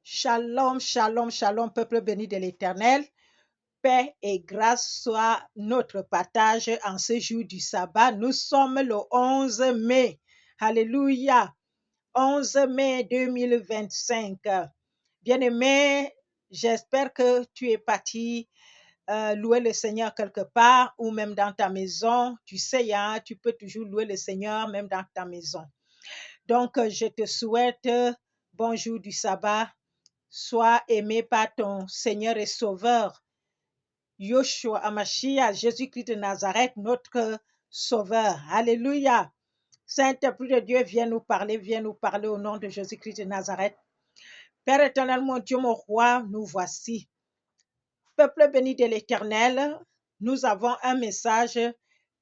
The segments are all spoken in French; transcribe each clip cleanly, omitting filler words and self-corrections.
Shalom, shalom, shalom, peuple béni de l'Éternel. Paix et grâce soient notre partage en ce jour du sabbat. Nous sommes le 11 mai. Alléluia. 11 mai 2025. Bien-aimé, j'espère que tu es parti louer le Seigneur quelque part ou même dans ta maison. Tu sais, hein, tu peux toujours louer le Seigneur même dans ta maison. Donc, je te souhaite bon jour du sabbat. Sois aimé par ton Seigneur et Sauveur, Yoshua Hamashiach, Jésus-Christ de Nazareth, notre Sauveur. Alléluia. Saint-Esprit de Dieu, viens nous parler au nom de Jésus-Christ de Nazareth. Père éternel, mon Dieu, mon roi, nous voici. Peuple béni de l'Éternel, nous avons un message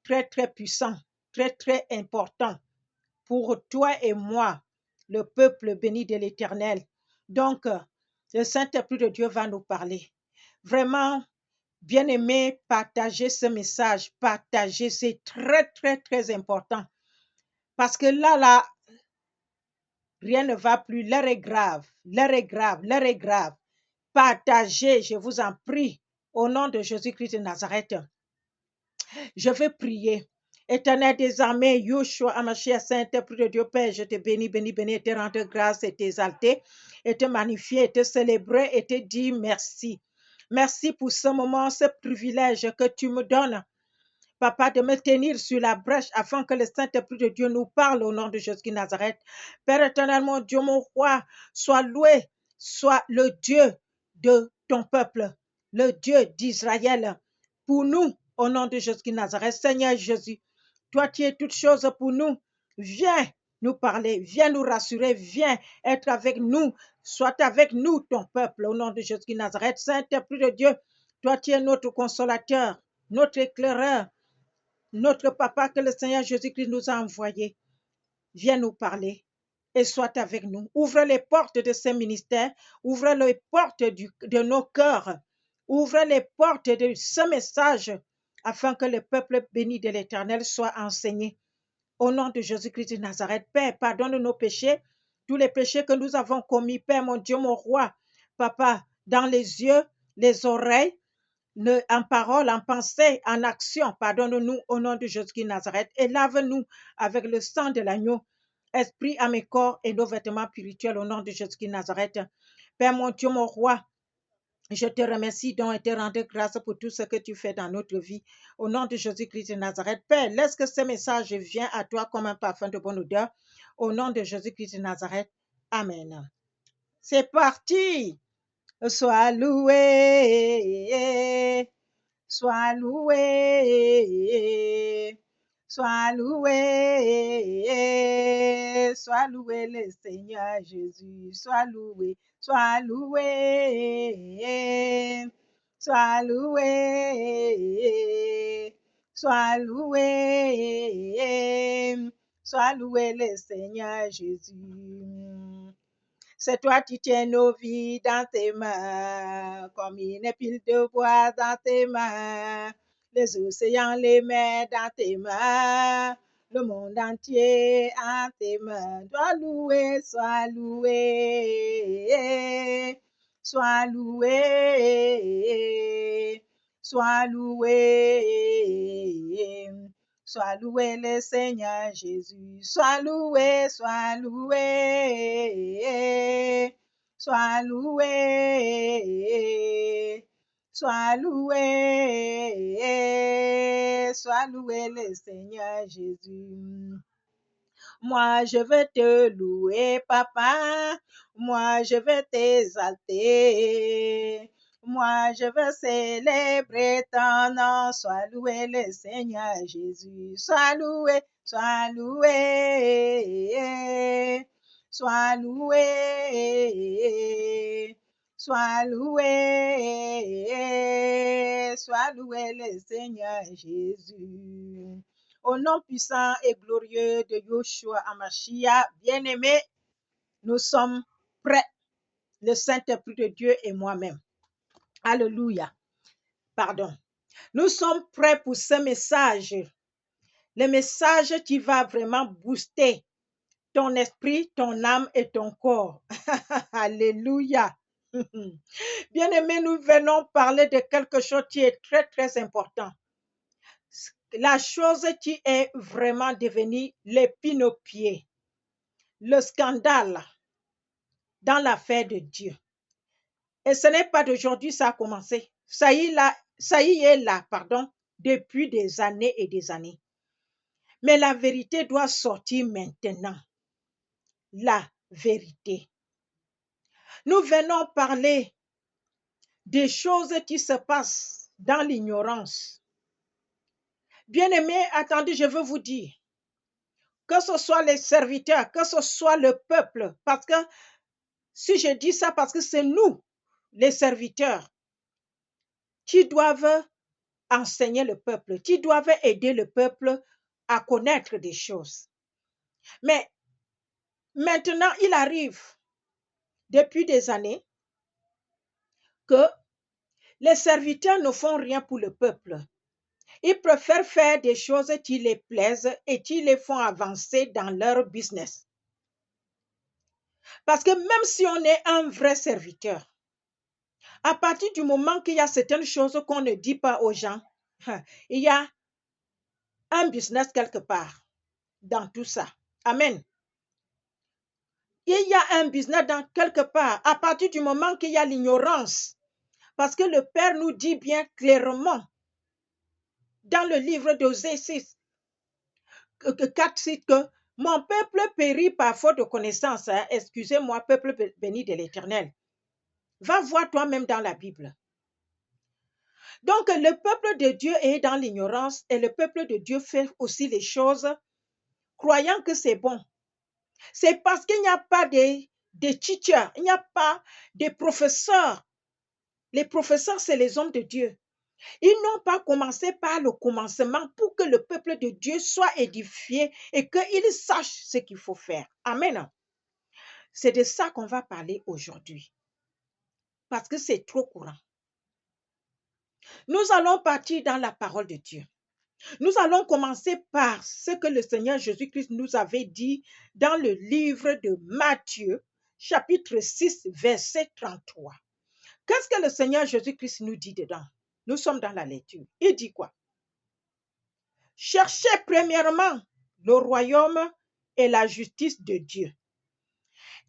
très, très puissant, très, très important pour toi et moi, le peuple béni de l'Éternel. Donc, le Saint-Esprit de Dieu va nous parler. Vraiment, bien-aimé, partagez ce message, partagez, c'est très, très, très important. Parce que là, rien ne va plus, l'heure est grave, l'heure est grave, l'heure est grave. Partagez, je vous en prie, au nom de Jésus-Christ de Nazareth. Je veux prier. Éternel des armées, Yoshua Hamashiach, Saint-Esprit de Dieu, Père, je te bénis, bénis, bénis, et te rendre grâce et t'exalter, et te magnifier, et te célébrer, et te dire merci. Merci pour ce moment, ce privilège que tu me donnes, Papa, de me tenir sur la brèche afin que le Saint-Esprit de Dieu nous parle au nom de Jésus de Nazareth. Père éternel, mon Dieu, mon roi, sois loué, sois le Dieu de ton peuple, le Dieu d'Israël. Pour nous, au nom de Jésus de Nazareth, Seigneur Jésus, toi qui es toute chose pour nous, viens nous parler, viens nous rassurer, viens être avec nous, sois avec nous, ton peuple, au nom de Jésus de Nazareth. Saint-Esprit de Dieu, toi qui es notre consolateur, notre éclaireur, notre papa que le Seigneur Jésus-Christ nous a envoyé. Viens nous parler et sois avec nous. Ouvre les portes de ce ministère, ouvre les portes de nos cœurs, ouvre les portes de ce message afin que le peuple béni de l'Éternel soit enseigné. Au nom de Jésus-Christ de Nazareth, Père, pardonne nos péchés, tous les péchés que nous avons commis, Père, mon Dieu, mon roi, Papa, dans les yeux, les oreilles, en parole, en pensée, en action. Pardonne-nous au nom de Jésus de Nazareth et lave-nous avec le sang de l'agneau, esprit, âme et corps et nos vêtements spirituels au nom de Jésus de Nazareth. Père mon Dieu, mon roi, je te remercie donc et te rends grâce pour tout ce que tu fais dans notre vie. Au nom de Jésus-Christ de Nazareth, Père, laisse que ce message vienne à toi comme un parfum de bonne odeur. Au nom de Jésus-Christ de Nazareth. Amen. C'est parti. Sois loué. Sois loué, sois loué, sois loué le Seigneur Jésus, sois loué, sois loué, sois loué, sois loué, sois loué le Seigneur Jésus. C'est toi qui tiens nos vies dans tes mains, comme une pile de bois dans tes mains, les océans, les mers dans tes mains, le monde entier en tes mains. Sois loué, sois loué, sois loué, sois loué. Sois loué le Seigneur Jésus, sois loué, sois loué, sois loué, sois loué, sois loué le Seigneur Jésus. Moi, je veux te louer, papa. Moi, je veux t'exalter. Moi, je veux célébrer ton nom. Sois loué le Seigneur Jésus. Sois loué, sois loué. Sois loué. Sois loué. Sois loué le Seigneur Jésus. Au nom puissant et glorieux de Yoshua Hamashiach, bien-aimés, nous sommes prêts, le Saint-Esprit de Dieu et moi-même. Alléluia. Pardon. Nous sommes prêts pour ce message. Le message qui va vraiment booster ton esprit, ton âme et ton corps. Alléluia. Bien-aimés, nous venons parler de quelque chose qui est très, très important. La chose qui est vraiment devenue l'épine au pied, le scandale dans l'affaire de Dieu. Et ce n'est pas d'aujourd'hui ça a commencé. Ça y est là, depuis des années et des années. Mais la vérité doit sortir maintenant. La vérité. Nous venons parler des choses qui se passent dans l'ignorance. Bien-aimés, attendez, je veux vous dire, que ce soit les serviteurs, que ce soit le peuple, parce que si je dis ça, parce que c'est nous, les serviteurs, qui doivent enseigner le peuple, qui doivent aider le peuple à connaître des choses. Mais maintenant, il arrive depuis des années que les serviteurs ne font rien pour le peuple. Ils préfèrent faire des choses qui les plaisent et qui les font avancer dans leur business. Parce que même si on est un vrai serviteur, à partir du moment qu'il y a certaines choses qu'on ne dit pas aux gens, il y a un business quelque part dans tout ça. Amen. Il y a un business dans quelque part à partir du moment qu'il y a l'ignorance. Parce que le Père nous dit bien clairement dans le livre d'Osée 6, 4, que mon peuple périt par faute de connaissance. Excusez-moi, peuple béni de l'Éternel. Va voir toi-même dans la Bible. Donc, le peuple de Dieu est dans l'ignorance et le peuple de Dieu fait aussi les choses croyant que c'est bon. C'est parce qu'il n'y a pas de teachers, il n'y a pas de professeurs. Les professeurs, c'est les hommes de Dieu. Ils n'ont pas commencé par le commencement pour que le peuple de Dieu soit édifié et qu'il sache ce qu'il faut faire. Amen. C'est de ça qu'on va parler aujourd'hui. Parce que c'est trop courant. Nous allons partir dans la parole de Dieu. Nous allons commencer par ce que le Seigneur Jésus-Christ nous avait dit dans le livre de Matthieu, chapitre 6, verset 33. Qu'est-ce que le Seigneur Jésus-Christ nous dit dedans? Nous sommes dans la lecture. Il dit quoi? Cherchez premièrement le royaume et la justice de Dieu.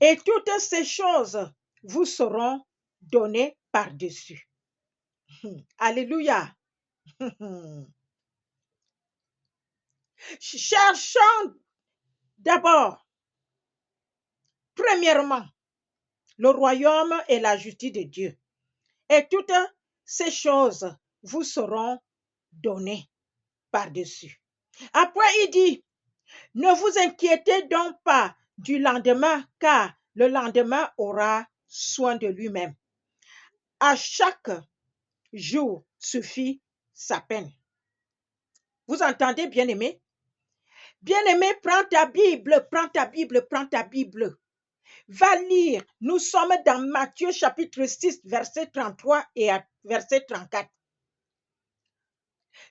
Et toutes ces choses vous seront données par-dessus. Alléluia. Cherchons d'abord, premièrement, le royaume et la justice de Dieu. Et toutes ces choses vous seront données par-dessus. Après, il dit, ne vous inquiétez donc pas du lendemain, car le lendemain aura soin de lui-même. À chaque jour suffit sa peine. Vous entendez, bien-aimé? Bien-aimé, prends ta Bible, prends ta Bible, prends ta Bible. Va lire. Nous sommes dans Matthieu chapitre 6, verset 33 et verset 34.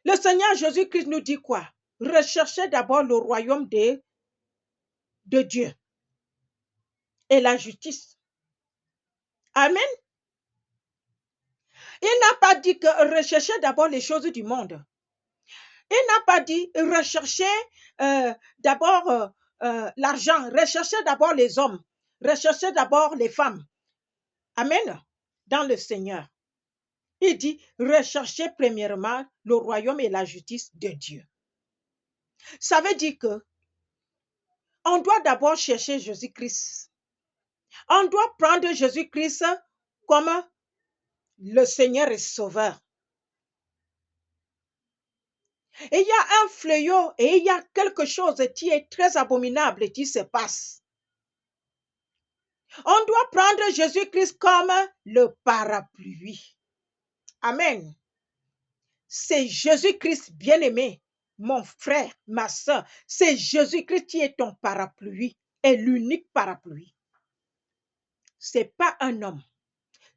Le Seigneur Jésus-Christ nous dit quoi? Recherchez d'abord le royaume de Dieu et la justice. Amen. Il n'a pas dit que recherchez d'abord les choses du monde. Il n'a pas dit recherchez d'abord l'argent, recherchez d'abord les hommes, recherchez d'abord les femmes. Amen. Dans le Seigneur. Il dit recherchez premièrement le royaume et la justice de Dieu. Ça veut dire que on doit d'abord chercher Jésus-Christ. On doit prendre Jésus-Christ comme le Seigneur et Sauveur. Et il y a un fléau et il y a quelque chose qui est très abominable qui se passe. On doit prendre Jésus-Christ comme le parapluie. Amen. C'est Jésus-Christ bien-aimé, mon frère, ma soeur. C'est Jésus-Christ qui est ton parapluie et l'unique parapluie. Ce n'est pas un homme.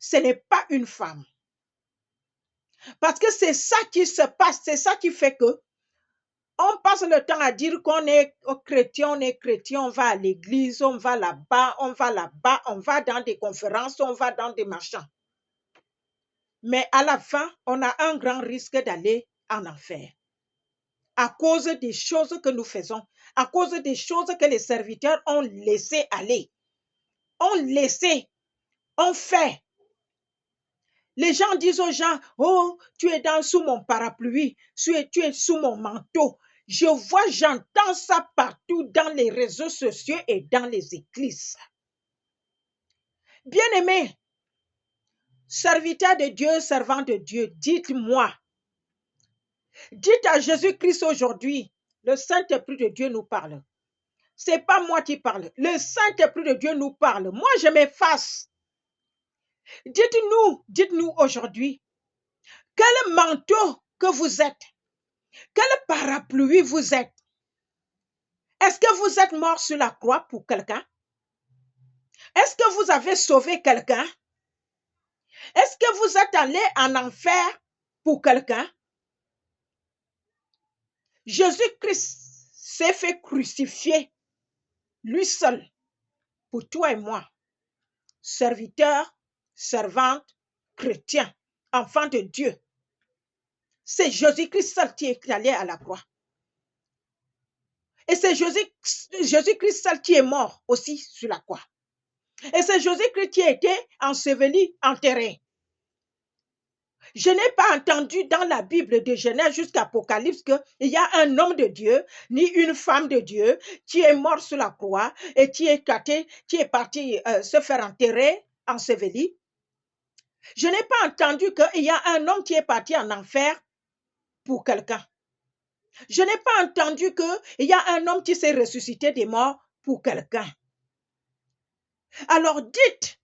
Ce n'est pas une femme. Parce que c'est ça qui se passe. C'est ça qui fait que On passe le temps à dire qu'on est chrétien, on va à l'église, on va là-bas, on va dans des conférences, on va dans des machins. Mais à la fin, on a un grand risque d'aller en enfer. À cause des choses que nous faisons, à cause des choses que les serviteurs ont laissé aller, ont fait. Les gens disent aux gens, oh, tu es sous mon parapluie, tu es sous mon manteau. J'entends ça partout dans les réseaux sociaux et dans les églises. Bien-aimés, serviteurs de Dieu, servants de Dieu, dites-moi, dites à Jésus-Christ aujourd'hui, le Saint-Esprit de Dieu nous parle. Ce n'est pas moi qui parle, le Saint-Esprit de Dieu nous parle. Moi, je m'efface. Dites-nous aujourd'hui, quel manteau que vous êtes, quel parapluie vous êtes. Est-ce que vous êtes mort sur la croix pour quelqu'un? Est-ce que vous avez sauvé quelqu'un? Est-ce que vous êtes allé en enfer pour quelqu'un? Jésus-Christ s'est fait crucifier, lui seul, pour toi et moi, serviteurs, servantes, chrétiens, enfants de Dieu. C'est Jésus-Christ seul qui est allé à la croix. Et c'est Jésus-Christ seul qui est mort aussi sur la croix. Et c'est Jésus-Christ qui a été enseveli, enterré. Je n'ai pas entendu dans la Bible de Genèse jusqu'à Apocalypse qu'il y a un homme de Dieu, ni une femme de Dieu, qui est mort sur la croix et qui est parti se faire enterrer, enseveli. Je n'ai pas entendu qu'il y a un homme qui est parti en enfer pour quelqu'un. Je n'ai pas entendu qu'il y a un homme qui s'est ressuscité des morts pour quelqu'un. Alors dites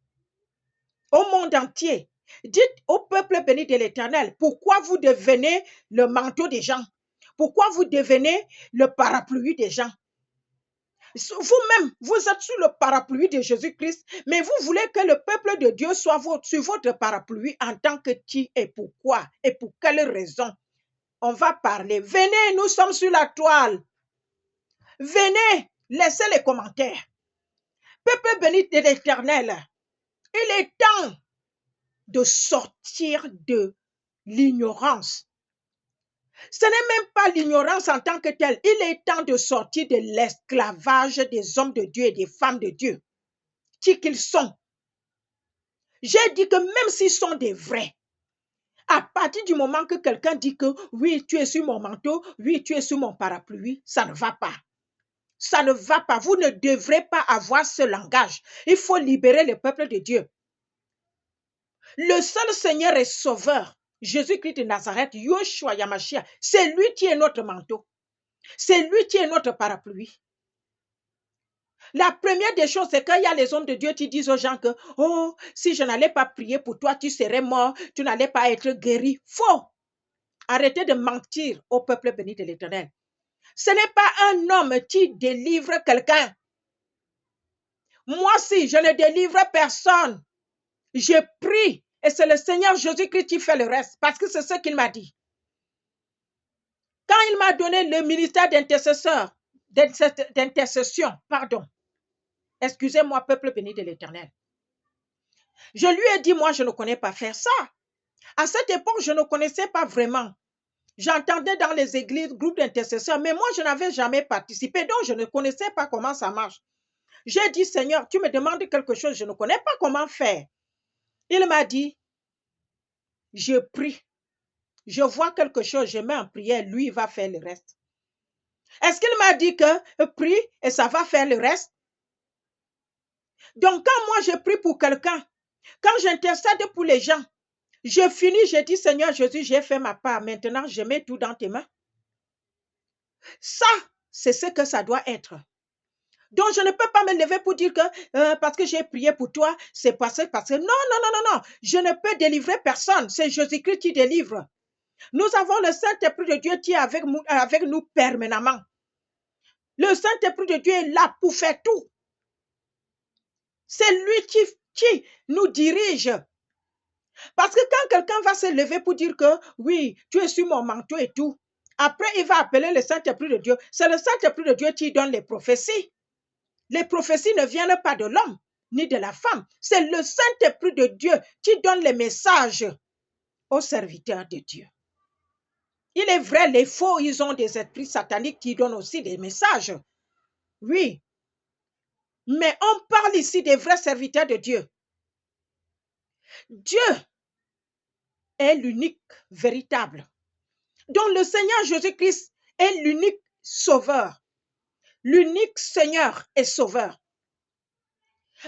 au monde entier, dites au peuple béni de l'Éternel, pourquoi vous devenez le manteau des gens? Pourquoi vous devenez le parapluie des gens? Vous-même, vous êtes sous le parapluie de Jésus-Christ, mais vous voulez que le peuple de Dieu soit sur votre parapluie en tant que qui et pourquoi et pour quelle raison? On va parler. Venez, nous sommes sur la toile. Venez, laissez les commentaires. Peuple béni de l'Éternel, il est temps de sortir de l'ignorance. Ce n'est même pas l'ignorance en tant que telle. Il est temps de sortir de l'esclavage des hommes de Dieu et des femmes de Dieu. Qui qu'ils sont. J'ai dit que même s'ils sont des vrais, à partir du moment que quelqu'un dit que oui, tu es sur mon manteau, oui, tu es sur mon parapluie, ça ne va pas. Ça ne va pas. Vous ne devrez pas avoir ce langage. Il faut libérer le peuple de Dieu. Le seul Seigneur et Sauveur, Jésus-Christ de Nazareth, Yoshua Yamashia, c'est lui qui est notre manteau. C'est lui qui est notre parapluie. La première des choses, c'est qu'il y a les hommes de Dieu qui disent aux gens que, oh, si je n'allais pas prier pour toi, tu serais mort, tu n'allais pas être guéri. Faux. Arrêtez de mentir au peuple béni de l'Éternel. Ce n'est pas un homme qui délivre quelqu'un. Moi, si je ne délivre personne, je prie et c'est le Seigneur Jésus-Christ qui fait le reste parce que c'est ce qu'il m'a dit. Quand il m'a donné le ministère d'intercession, pardon, excusez-moi, peuple béni de l'Éternel, je lui ai dit, moi, je ne connais pas faire ça. À cette époque, je ne connaissais pas vraiment. J'entendais dans les églises, groupes d'intercesseurs, mais moi, je n'avais jamais participé, donc je ne connaissais pas comment ça marche. J'ai dit, Seigneur, tu me demandes quelque chose, je ne connais pas comment faire. Il m'a dit, je prie. Je vois quelque chose, je mets en prière, lui, il va faire le reste. Est-ce qu'il m'a dit que prie et ça va faire le reste? Donc, quand moi, je prie pour quelqu'un, quand j'intercède pour les gens, je finis, je dis, Seigneur Jésus, j'ai fait ma part. Maintenant, je mets tout dans tes mains. Ça, c'est ce que ça doit être. Donc, je ne peux pas me lever pour dire que parce que j'ai prié pour toi, c'est passé, parce que non. Je ne peux délivrer personne. C'est Jésus-Christ qui délivre. Nous avons le Saint-Esprit de Dieu qui est avec nous permanemment. Le Saint-Esprit de Dieu est là pour faire tout. C'est lui qui nous dirige. Parce que quand quelqu'un va se lever pour dire que oui, tu es sur mon manteau et tout, Après, il va appeler le Saint-Esprit de Dieu. C'est le Saint-Esprit de Dieu qui donne les prophéties. Les prophéties ne viennent pas de l'homme ni de la femme. C'est le Saint-Esprit de Dieu qui donne les messages aux serviteurs de Dieu. Il est vrai, les faux, ils ont des esprits sataniques qui donnent aussi des messages. Oui. Mais on parle ici des vrais serviteurs de Dieu. Dieu est l'unique véritable. Donc le Seigneur Jésus-Christ est l'unique sauveur. L'unique Seigneur et sauveur.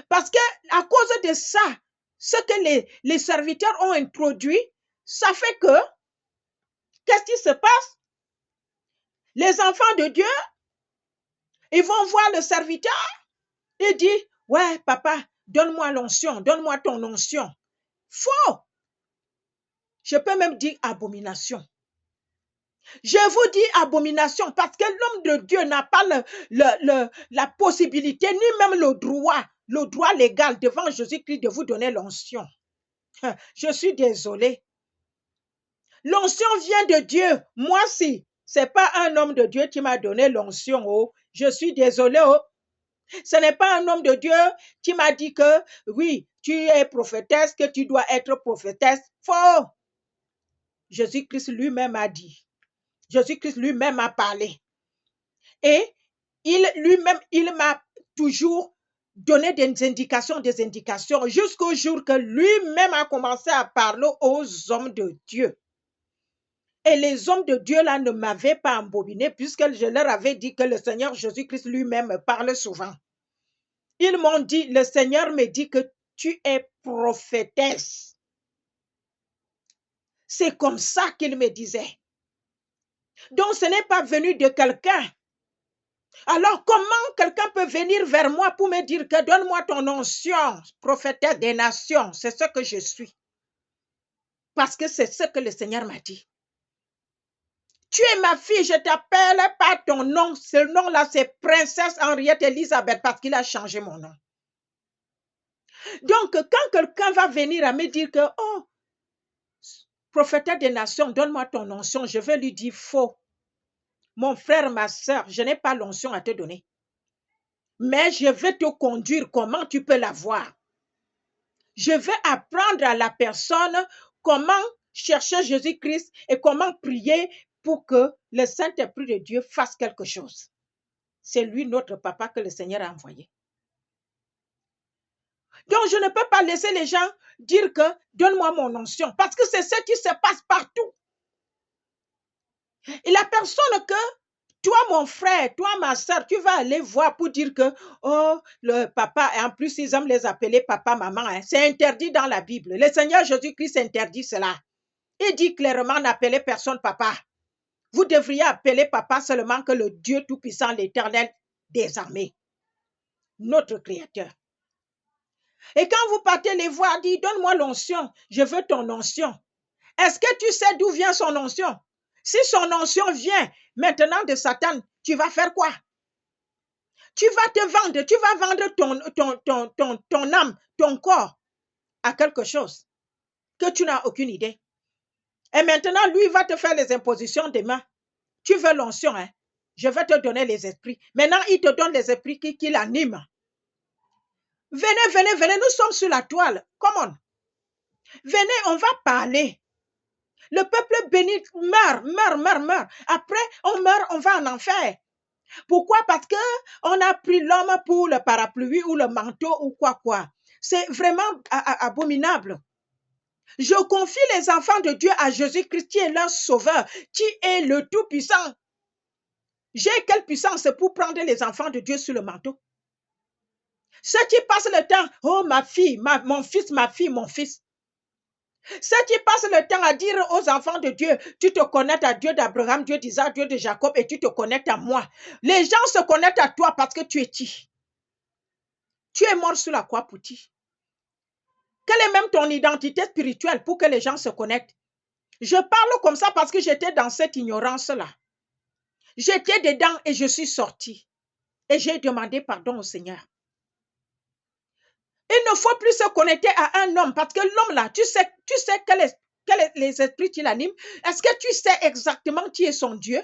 Parce que à cause de ça, ce que les serviteurs ont introduit, ça fait que, qu'est-ce qui se passe? Les enfants de Dieu, ils vont voir le serviteur et dit, ouais, papa, donne-moi l'onction, donne-moi ton onction. Faux. Je peux même dire abomination. Je vous dis abomination parce que l'homme de Dieu n'a pas la possibilité, ni même le droit légal devant Jésus-Christ de vous donner l'onction. Je suis désolée. L'onction vient de Dieu. Moi, si ce n'est pas un homme de Dieu qui m'a donné l'onction, oh, je suis désolée. Oh. Ce n'est pas un homme de Dieu qui m'a dit que oui, tu es prophétesse, que tu dois être prophétesse. Faux. Jésus-Christ lui-même a dit. Jésus-Christ lui-même a parlé. Et lui-même, il m'a toujours donné des indications, jusqu'au jour que lui-même a commencé à parler aux hommes de Dieu. Et les hommes de Dieu là ne m'avaient pas embobiné puisque je leur avais dit que le Seigneur Jésus-Christ lui-même parle souvent. Ils m'ont dit, le Seigneur me dit que tu es prophétesse. C'est comme ça qu'il me disait. Donc ce n'est pas venu de quelqu'un. Alors comment quelqu'un peut venir vers moi pour me dire que donne-moi ton onction, prophétesse des nations? C'est ce que je suis. Parce que c'est ce que le Seigneur m'a dit. Tu es ma fille, je t'appelle par ton nom. Ce nom-là, c'est Princesse Henriette Elisabeth parce qu'il a changé mon nom. Donc, quand quelqu'un va venir à me dire que, oh, prophétesse des nations, donne-moi ton onction, je vais lui dire faux. Mon frère, ma soeur, je n'ai pas l'onction à te donner. Mais je vais te conduire comment tu peux l'avoir. Je vais apprendre à la personne comment chercher Jésus-Christ et comment prier pour que le Saint-Esprit de Dieu fasse quelque chose. C'est lui, notre papa, que le Seigneur a envoyé. Donc, je ne peux pas laisser les gens dire que donne-moi mon onction parce que c'est ce qui se passe partout. Et la personne que toi, mon frère, toi, ma soeur, tu vas aller voir pour dire que, oh, le papa, et en plus, ils aiment les appeler papa, maman. Hein. C'est interdit dans la Bible. Le Seigneur Jésus-Christ interdit cela. Il dit clairement, n'appelez personne papa. Vous devriez appeler papa seulement que le Dieu Tout-Puissant, l'Éternel des armées, notre Créateur. Et quand vous partez les voir, dit, donne-moi l'onction, je veux ton onction. Est-ce que tu sais d'où vient son onction? Si son onction vient maintenant de Satan, tu vas faire quoi? Tu vas te vendre, tu vas vendre ton âme, ton corps à quelque chose que tu n'as aucune idée. Et maintenant, lui va te faire les impositions demain. Tu veux l'onction, hein? Je vais te donner les esprits. Maintenant, il te donne les esprits qui l'animent. Venez, nous sommes sur la toile. Come on. Venez, on va parler. Le peuple béni meurt. Après, on meurt, on va en enfer. Pourquoi? Parce que on a pris l'homme pour le parapluie ou le manteau ou quoi. C'est vraiment abominable. Je confie les enfants de Dieu à Jésus-Christ qui est leur sauveur, qui est le Tout-Puissant. J'ai quelle puissance pour prendre les enfants de Dieu sur le manteau? Ceux qui passent le temps, oh ma fille, mon fils, ma fille, mon fils. Ceux qui passent le temps à dire aux enfants de Dieu, tu te connectes à Dieu d'Abraham, Dieu d'Isaac, Dieu de Jacob et tu te connectes à moi. Les gens se connectent à toi parce que tu es qui? Tu es mort sur la croix pour qui? Quelle est même ton identité spirituelle pour que les gens se connectent? Je parle comme ça parce que j'étais dans cette ignorance-là. J'étais dedans et je suis sortie. Et j'ai demandé pardon au Seigneur. Il ne faut plus se connecter à un homme parce que l'homme là, tu sais les esprits qui l'animent? Est-ce que tu sais exactement qui est son Dieu?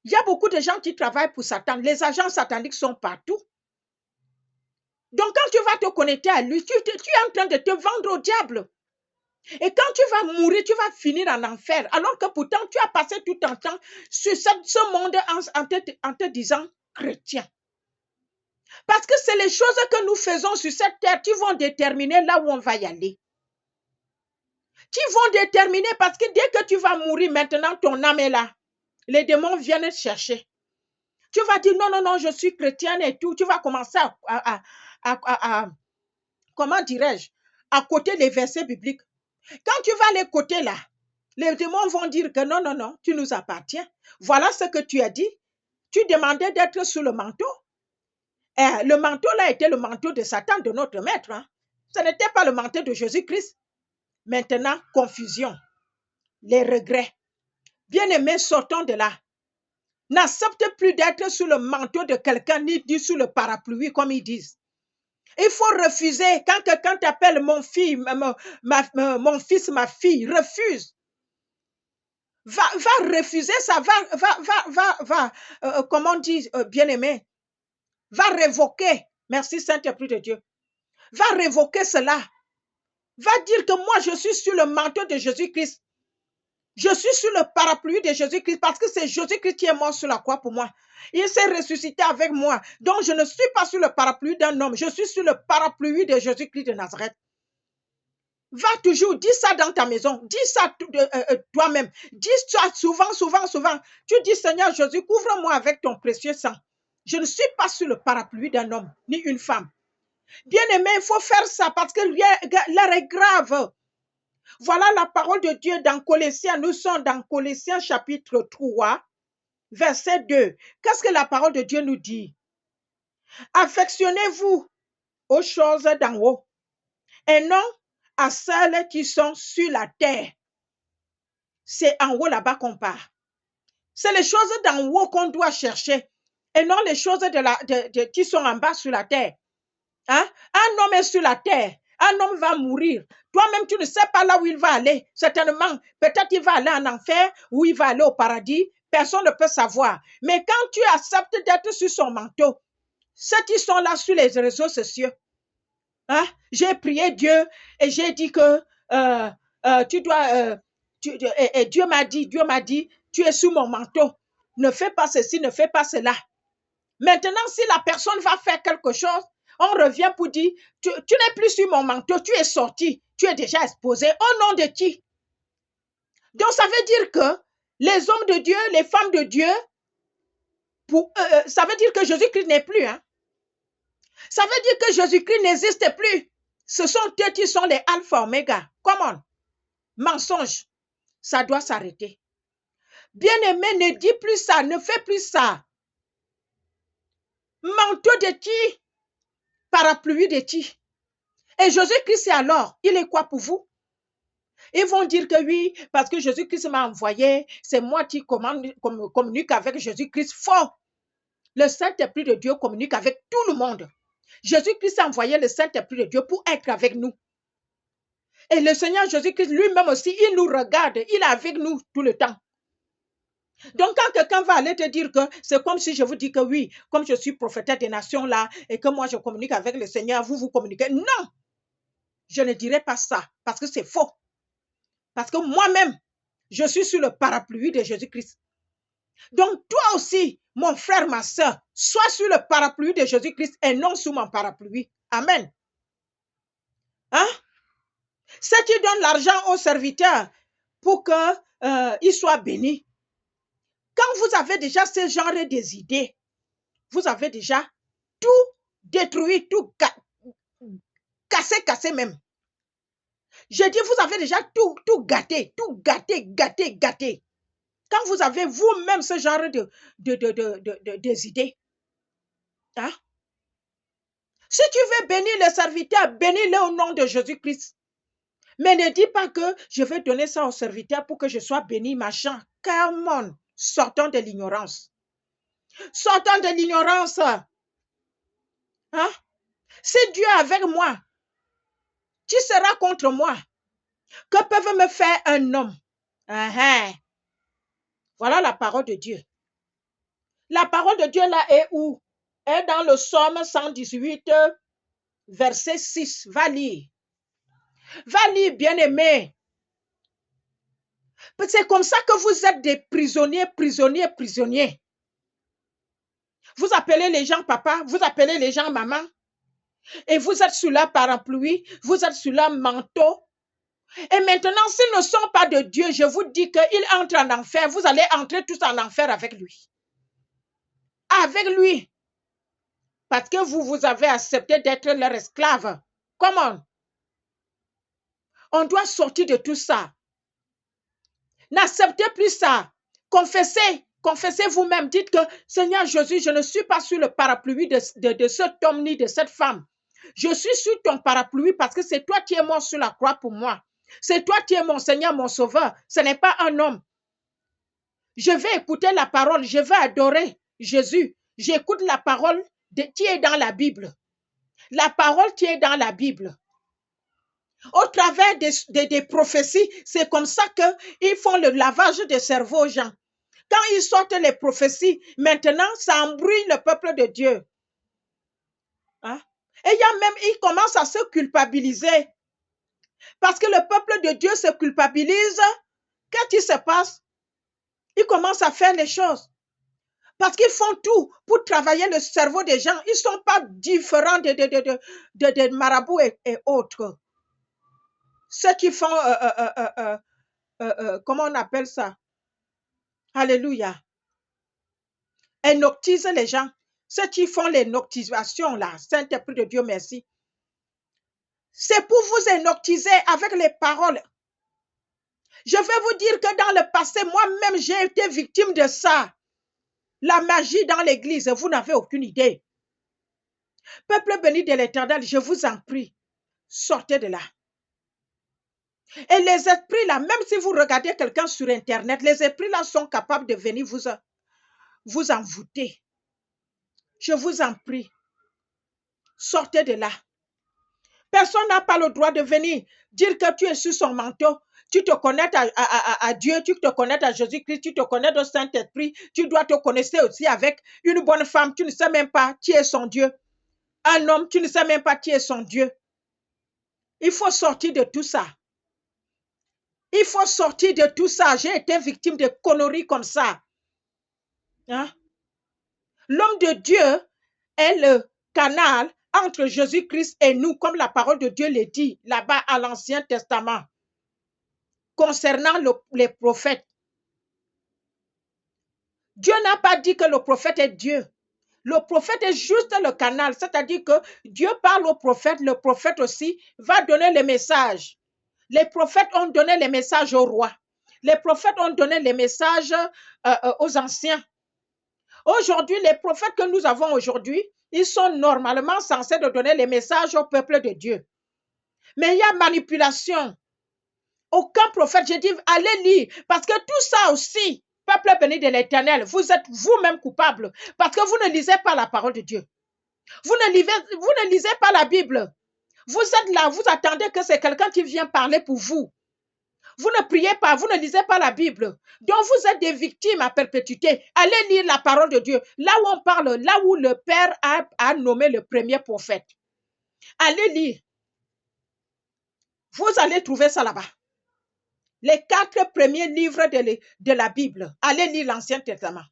Il y a beaucoup de gens qui travaillent pour Satan. Les agents sataniques sont partout. Donc, quand tu vas te connecter à lui, tu es en train de te vendre au diable. Et quand tu vas mourir, tu vas finir en enfer. Alors que pourtant, tu as passé tout ton temps sur ce monde en te disant chrétien. Parce que c'est les choses que nous faisons sur cette terre qui vont déterminer là où on va y aller. Qui vont déterminer parce que dès que tu vas mourir, maintenant ton âme est là. Les démons viennent te chercher. Tu vas dire non, non, non, je suis chrétienne et tout. Tu vas commencer à comment dirais-je, à côté les versets bibliques. Quand tu vas les côtés là, les démons vont dire que non, non, non, tu nous appartiens. Voilà ce que tu as dit. Tu demandais d'être sous le manteau. Et le manteau là était le manteau de Satan, de notre maître. Hein. Ce n'était pas le manteau de Jésus-Christ. Maintenant, confusion, les regrets. Bien-aimés, sortons de là. N'accepte plus d'être sous le manteau de quelqu'un, ni sous le parapluie, comme ils disent. Il faut refuser. Quand quelqu'un t'appelle mon fils, mon fils, ma fille, refuse. Va refuser ça, comment on dit, bien-aimé, va révoquer. Merci Saint-Esprit de Dieu. Va révoquer cela. Va dire que moi, je suis sur le manteau de Jésus-Christ. Je suis sur le parapluie de Jésus-Christ parce que c'est Jésus-Christ qui est mort sur la croix pour moi. Il s'est ressuscité avec moi. Donc, je ne suis pas sur le parapluie d'un homme. Je suis sur le parapluie de Jésus-Christ de Nazareth. Va toujours, dis ça dans ta maison. Dis ça toi-même. Dis ça souvent, souvent, souvent. Tu dis, Seigneur Jésus, couvre-moi avec ton précieux sang. Je ne suis pas sur le parapluie d'un homme, ni une femme. Bien-aimé, il faut faire ça parce que l'heure est grave. Voilà la parole de Dieu dans Colossiens. Nous sommes dans Colossiens chapitre 3, verset 2. Qu'est-ce que la parole de Dieu nous dit? Affectionnez-vous aux choses d'en haut et non à celles qui sont sur la terre. C'est en haut là-bas qu'on part. C'est les choses d'en haut qu'on doit chercher et non les choses qui sont en bas sur la terre. Hein? Un homme est sur la terre. Un homme va mourir. Toi-même, tu ne sais pas là où il va aller. Certainement, peut-être il va aller en enfer ou il va aller au paradis. Personne ne peut savoir. Mais quand tu acceptes d'être sur son manteau, ceux qui sont là sur les réseaux sociaux, hein, j'ai prié Dieu et j'ai dit que tu dois... et Dieu m'a dit, tu es sous mon manteau. Ne fais pas ceci, ne fais pas cela. Maintenant, si la personne va faire quelque chose, on revient pour dire, tu n'es plus sur mon manteau, tu es sorti, tu es déjà exposé. Au nom de qui? Donc, ça veut dire que les hommes de Dieu, les femmes de Dieu, ça veut dire que Jésus-Christ n'est plus. Hein? Ça veut dire que Jésus-Christ n'existe plus. Ce sont eux qui sont les alpha oméga. Comment? Mensonge. Ça doit s'arrêter. Bien-aimé, ne dis plus ça, ne fais plus ça. Manteau de qui? Parapluie de qui? Et Jésus-Christ, alors, il est quoi pour vous? Ils vont dire que oui, parce que Jésus-Christ m'a envoyé, c'est moi qui communique avec Jésus-Christ. Faux. Le Saint-Esprit de Dieu communique avec tout le monde. Jésus-Christ a envoyé le Saint-Esprit de Dieu pour être avec nous. Et le Seigneur Jésus-Christ lui-même aussi, il nous regarde, il est avec nous tout le temps. Donc, quand quelqu'un va aller te dire que c'est comme si je vous dis que oui, comme je suis prophétesse des nations là, et que moi je communique avec le Seigneur, vous communiquez. Non, je ne dirai pas ça, parce que c'est faux. Parce que moi-même, je suis sur le parapluie de Jésus-Christ. Donc, toi aussi, mon frère, ma soeur, sois sur le parapluie de Jésus-Christ et non sous mon parapluie. Amen. Hein? Ceux qui donnent l'argent aux serviteurs pour qu'ils soient bénis. Quand vous avez déjà ce genre des idées, vous avez déjà tout détruit, tout cassé même. Je dis, vous avez déjà tout gâté. Quand vous avez vous-même ce genre des idées. Hein? Si tu veux bénir le serviteur, bénis-le au nom de Jésus-Christ. Mais ne dis pas que je vais donner ça au serviteur pour que je sois béni, machin. Come on, sortons de l'ignorance. Sortons de l'ignorance. Hein? Si Dieu est avec moi, qui sera contre moi? Que peuvent me faire un homme? Voilà la parole de Dieu. La parole de Dieu là est où? Est dans le psaume 118, verset 6. Va lire. Va lire, bien-aimé. C'est comme ça que vous êtes des prisonniers, prisonniers, prisonniers. Vous appelez les gens papa, vous appelez les gens maman. Et vous êtes sous leur parapluie, vous êtes sous leur manteau. Et maintenant, s'ils ne sont pas de Dieu, je vous dis qu'ils entrent en enfer. Vous allez entrer tous en enfer avec lui. Avec lui. Parce que vous avez accepté d'être leur esclave. Comment? On doit sortir de tout ça. N'acceptez plus ça. Confessez. Confessez vous-même. Dites que, Seigneur Jésus, je ne suis pas sous le parapluie de cet homme ni de cette femme. Je suis sous ton parapluie parce que c'est toi qui es mort sur la croix pour moi. C'est toi qui es mon Seigneur, mon Sauveur. Ce n'est pas un homme. Je vais écouter la parole. Je vais adorer Jésus. J'écoute la parole qui est dans la Bible. La parole qui est dans la Bible. Au travers des prophéties, c'est comme ça qu'ils font le lavage de cerveau aux gens. Quand ils sortent les prophéties, maintenant, ça embrouille le peuple de Dieu. Hein? Et il y a même, ils commencent à se culpabiliser. Parce que le peuple de Dieu se culpabilise. Qu'est-ce qui se passe? Ils commencent à faire les choses. Parce qu'ils font tout pour travailler le cerveau des gens. Ils ne sont pas différents de marabouts et autres. Ceux qui font, comment on appelle ça? Alléluia. Ils noctisent les gens. Ceux qui font les noctisations, là, Saint-Esprit de Dieu, merci. C'est pour vous énoctiser avec les paroles. Je vais vous dire que dans le passé, moi-même, j'ai été victime de ça. La magie dans l'église, vous n'avez aucune idée. Peuple béni de l'Éternel, je vous en prie, sortez de là. Et les esprits là, même si vous regardez quelqu'un sur Internet, les esprits là sont capables de venir vous envoûter. Je vous en prie, sortez de là. Personne n'a pas le droit de venir dire que tu es sur son manteau. Tu te connais à Dieu, tu te connais à Jésus-Christ, tu te connais au Saint-Esprit. Tu dois te connaître aussi avec une bonne femme. Tu ne sais même pas qui est son Dieu. Un homme, tu ne sais même pas qui est son Dieu. Il faut sortir de tout ça. Il faut sortir de tout ça. J'ai été victime de conneries comme ça. Hein? L'homme de Dieu est le canal entre Jésus-Christ et nous, comme la parole de Dieu le dit là-bas à l'Ancien Testament, concernant les prophètes. Dieu n'a pas dit que le prophète est Dieu. Le prophète est juste le canal, c'est-à-dire que Dieu parle au prophète, le prophète aussi va donner les messages. Les prophètes ont donné les messages au roi. Les prophètes ont donné les messages aux anciens. Aujourd'hui, les prophètes que nous avons aujourd'hui, ils sont normalement censés de donner les messages au peuple de Dieu. Mais il y a manipulation. Aucun prophète, je dis, allez lire, parce que tout ça aussi, peuple béni de l'Éternel, vous êtes vous-même coupable, parce que vous ne lisez pas la parole de Dieu. Vous ne lisez pas la Bible. Vous êtes là, vous attendez que c'est quelqu'un qui vient parler pour vous. Vous ne priez pas, vous ne lisez pas la Bible. Donc vous êtes des victimes à perpétuité. Allez lire la parole de Dieu. Là où on parle, là où le Père a nommé le premier prophète. Allez lire. Vous allez trouver ça là-bas. Les 4 premiers livres de la Bible. Allez lire l'Ancien Testament.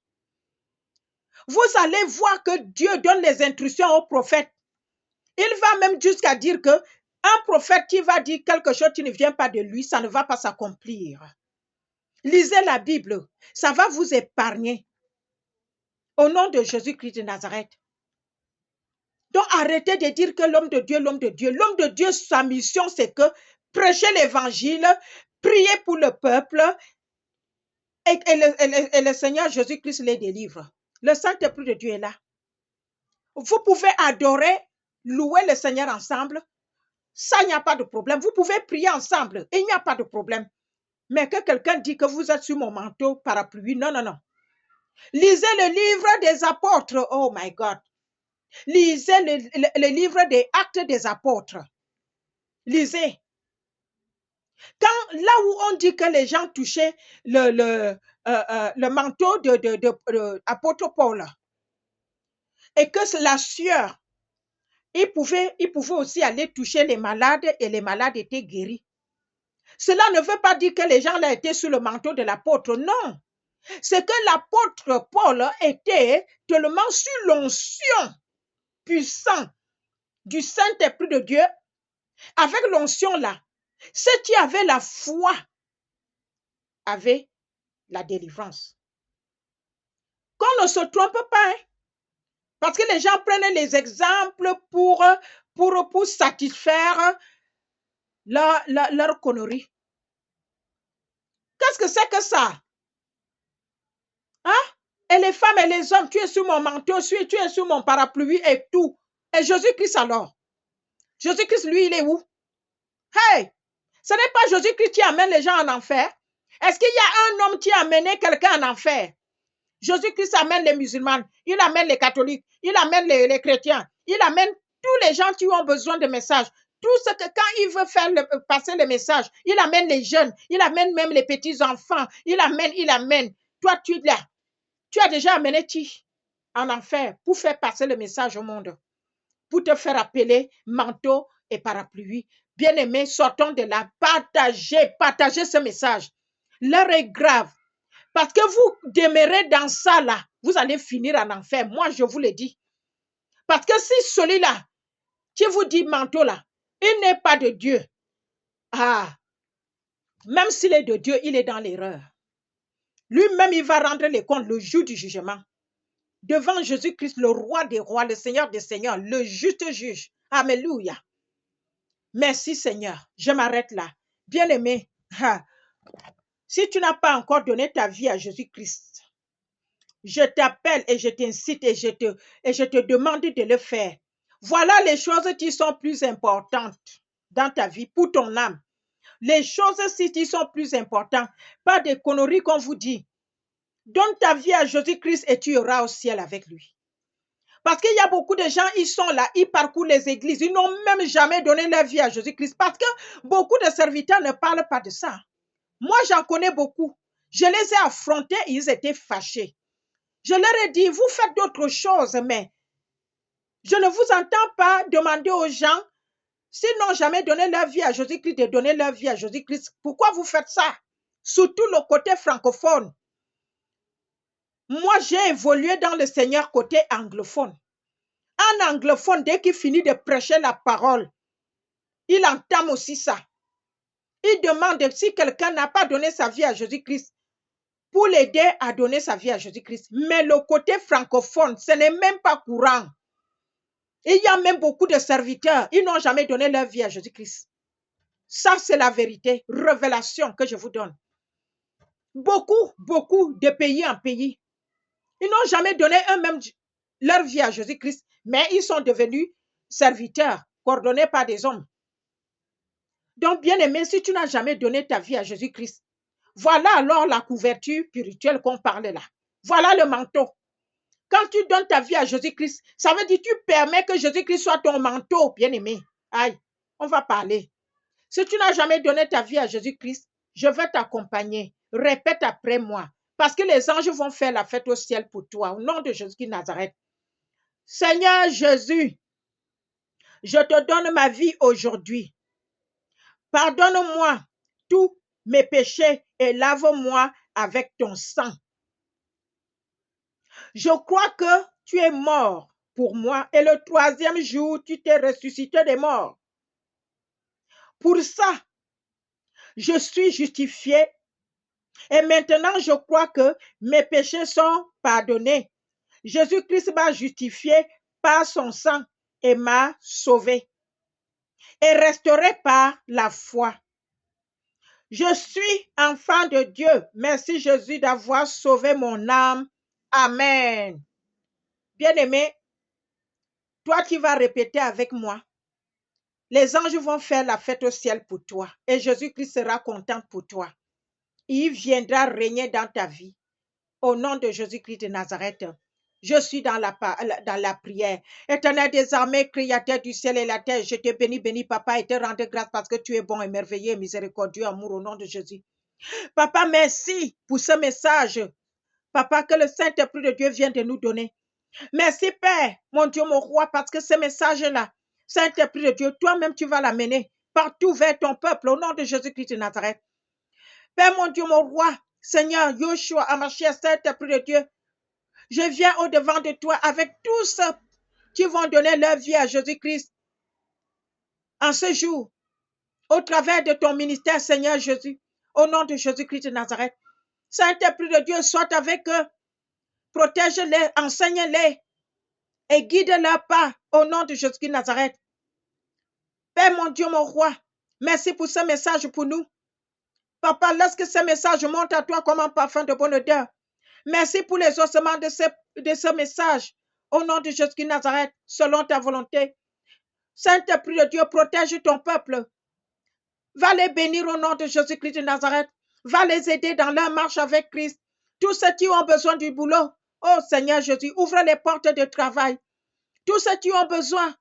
Vous allez voir que Dieu donne les instructions aux prophètes. Il va même jusqu'à dire que un prophète qui va dire quelque chose qui ne vient pas de lui, ça ne va pas s'accomplir. Lisez la Bible, ça va vous épargner. Au nom de Jésus-Christ de Nazareth. Donc arrêtez de dire que l'homme de Dieu, l'homme de Dieu. L'homme de Dieu, sa mission, c'est que prêcher l'évangile, prier pour le peuple et le Seigneur Jésus-Christ les délivre. Le Saint-Esprit de Dieu est là. Vous pouvez adorer, louer le Seigneur ensemble. Ça, il n'y a pas de problème. Vous pouvez prier ensemble. Il n'y a pas de problème. Mais que quelqu'un dit que vous êtes sur mon manteau parapluie, non, non, non. Lisez le livre des apôtres. Oh my God. Lisez le livre des actes des apôtres. Lisez. Quand là où on dit que les gens touchaient le manteau de apôtre Paul et que c'est la sueur, ils pouvaient aussi aller toucher les malades et les malades étaient guéris. Cela ne veut pas dire que les gens là étaient sous le manteau de l'apôtre, non. C'est que l'apôtre Paul était tellement sur l'onction puissante du Saint-Esprit de Dieu. Avec l'onction là, ceux qui avaient la foi avaient la délivrance. Qu'on ne se trompe pas, hein? Parce que les gens prennent les exemples pour satisfaire leur connerie. Qu'est-ce que c'est que ça? Hein? Et les femmes et les hommes, tu es sous mon manteau, tu es sous mon parapluie et tout. Et Jésus-Christ alors? Jésus-Christ, lui, il est où? Hey! Ce n'est pas Jésus-Christ qui amène les gens en enfer. Est-ce qu'il y a un homme qui a amené quelqu'un en enfer? Jésus-Christ amène les musulmans, il amène les catholiques, il amène les chrétiens, il amène tous les gens qui ont besoin de messages. Tout ce que quand il veut faire passer le message, il amène les jeunes, il amène même les petits-enfants, il amène. Toi, tu es là. Tu as déjà amené qui en enfer pour faire passer le message au monde, pour te faire appeler manteau et parapluie. Bien-aimés, sortons de là, partagez ce message. L'heure est grave. Parce que vous demeurez dans ça là, vous allez finir en enfer. Moi, je vous le dis. Parce que si celui-là, qui vous dit manteau là, il n'est pas de Dieu. Ah, même s'il est de Dieu, il est dans l'erreur. Lui-même, il va rendre les comptes le jour du jugement. Devant Jésus-Christ, le roi des rois, le Seigneur des seigneurs, le juste juge. Alléluia. Merci Seigneur. Je m'arrête là. Bien-aimé, si tu n'as pas encore donné ta vie à Jésus-Christ, je t'appelle et je t'incite et je te demande de le faire. Voilà les choses qui sont plus importantes dans ta vie pour ton âme. Les choses qui sont plus importantes, pas des conneries qu'on vous dit. Donne ta vie à Jésus-Christ et tu iras au ciel avec lui. Parce qu'il y a beaucoup de gens, ils sont là, ils parcourent les églises, ils n'ont même jamais donné leur vie à Jésus-Christ parce que beaucoup de serviteurs ne parlent pas de ça. Moi, j'en connais beaucoup. Je les ai affrontés et ils étaient fâchés. Je leur ai dit, vous faites d'autres choses, mais je ne vous entends pas demander aux gens, s'ils n'ont jamais donné leur vie à Jésus-Christ, de donner leur vie à Jésus-Christ. Pourquoi vous faites ça? Surtout le côté francophone. Moi, j'ai évolué dans le Seigneur côté anglophone. Un anglophone, dès qu'il finit de prêcher la parole, il entame aussi ça. Il demande si quelqu'un n'a pas donné sa vie à Jésus-Christ pour l'aider à donner sa vie à Jésus-Christ. Mais le côté francophone, ce n'est même pas courant. Il y a même beaucoup de serviteurs, ils n'ont jamais donné leur vie à Jésus-Christ. Ça, c'est la vérité, révélation que je vous donne. Beaucoup de pays en pays, ils n'ont jamais donné eux-mêmes leur vie à Jésus-Christ, mais ils sont devenus serviteurs, coordonnés par des hommes. Donc, bien aimé, si tu n'as jamais donné ta vie à Jésus-Christ, voilà alors la couverture spirituelle qu'on parle là. Voilà le manteau. Quand tu donnes ta vie à Jésus-Christ, ça veut dire que tu permets que Jésus-Christ soit ton manteau, bien-aimé. Aïe, on va parler. Si tu n'as jamais donné ta vie à Jésus-Christ, je vais t'accompagner. Répète après moi. Parce que les anges vont faire la fête au ciel pour toi. Au nom de Jésus-Christ Nazareth. Seigneur Jésus, je te donne ma vie aujourd'hui. Pardonne-moi tous mes péchés et lave-moi avec ton sang. Je crois que tu es mort pour moi et le troisième jour, tu t'es ressuscité des morts. Pour ça, je suis justifié et maintenant je crois que mes péchés sont pardonnés. Jésus-Christ m'a justifié par son sang et m'a sauvé et restauré par la foi. Je suis enfant de Dieu. Merci Jésus d'avoir sauvé mon âme. Amen. Bien-aimé, toi qui vas répéter avec moi, les anges vont faire la fête au ciel pour toi et Jésus-Christ sera content pour toi. Il viendra régner dans ta vie. Au nom de Jésus-Christ de Nazareth, Je suis dans la prière. Éternel des armées, créateur du ciel et la terre, je te bénis, papa, et te rends grâce parce que tu es bon et merveilleux, miséricordieux, amour, au nom de Jésus. Papa, merci pour ce message. Papa, que le Saint-Esprit de Dieu vient de nous donner. Merci, Père, mon Dieu, mon roi, parce que ce message-là, Saint-Esprit de Dieu, toi-même, tu vas l'amener partout vers ton peuple, au nom de Jésus-Christ de Nazareth. Père, mon Dieu, mon roi, Seigneur, Yoshua, Amashia, Saint-Esprit de Dieu, je viens au-devant de toi avec tous ceux qui vont donner leur vie à Jésus-Christ en ce jour, au travers de ton ministère, Seigneur Jésus, au nom de Jésus-Christ de Nazareth. Saint-Esprit de Dieu, sois avec eux, protège-les, enseigne-les et guide leurs pas au nom de Jésus-Christ de Nazareth. Père, mon Dieu, mon roi, merci pour ce message pour nous. Papa, lorsque ce message monte à toi comme un parfum de bonne odeur, merci pour les ossements de ce message. Au nom de Jésus-Christ de Nazareth, selon ta volonté. Saint-Esprit de Dieu, protège ton peuple. Va les bénir au nom de Jésus-Christ de Nazareth. Va les aider dans leur marche avec Christ. Tous ceux qui ont besoin du boulot, oh Seigneur Jésus, ouvre les portes de travail. Tous ceux qui ont besoin,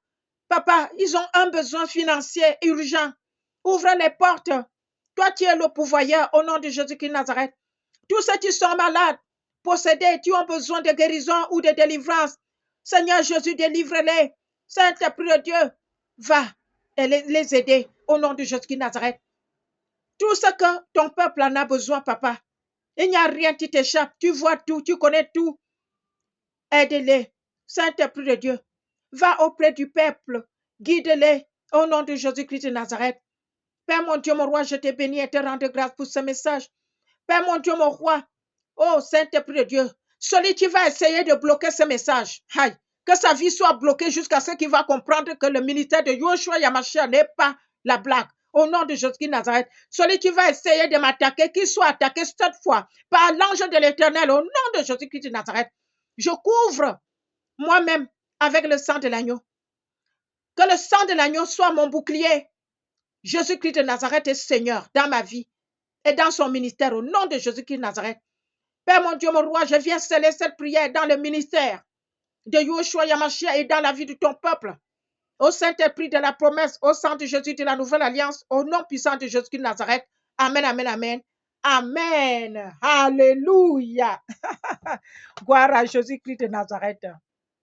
papa, ils ont un besoin financier urgent. Ouvre les portes. Toi, tu es le pourvoyeur au nom de Jésus-Christ de Nazareth. Tous ceux qui sont malades, possédés, qui ont besoin de guérison ou de délivrance, Seigneur Jésus, délivre-les. Saint-Esprit de Dieu, va et les aider au nom de Jésus-Christ de Nazareth. Tout ce que ton peuple en a besoin, papa. Il n'y a rien qui t'échappe. Tu vois tout, tu connais tout. Aide-les. Saint-Esprit de Dieu, va auprès du peuple. Guide-les au nom de Jésus-Christ de Nazareth. Père mon Dieu, mon roi, je te bénis et te rends grâce pour ce message. Père mon Dieu, mon roi, oh Saint-Esprit de Dieu, celui qui va essayer de bloquer ce message, aïe, que sa vie soit bloquée jusqu'à ce qu'il va comprendre que le ministère de Yoshua Yamashia n'est pas la blague. Au nom de Jésus-Christ de Nazareth, celui qui va essayer de m'attaquer, qu'il soit attaqué cette fois par l'ange de l'Éternel, au nom de Jésus-Christ de Nazareth. Je couvre moi-même avec le sang de l'agneau. Que le sang de l'agneau soit mon bouclier. Jésus-Christ de Nazareth est Seigneur dans ma vie et dans son ministère, au nom de Jésus-Christ de Nazareth. Père mon Dieu, mon roi, je viens sceller cette prière dans le ministère de Yoshua Yamashia et dans la vie de ton peuple. Au Saint-Esprit de la promesse, au sang de Jésus de la nouvelle alliance, au nom puissant de Jésus-Christ de Nazareth. Amen, amen, amen. Amen. Alléluia. Gloire à Jésus-Christ de Nazareth.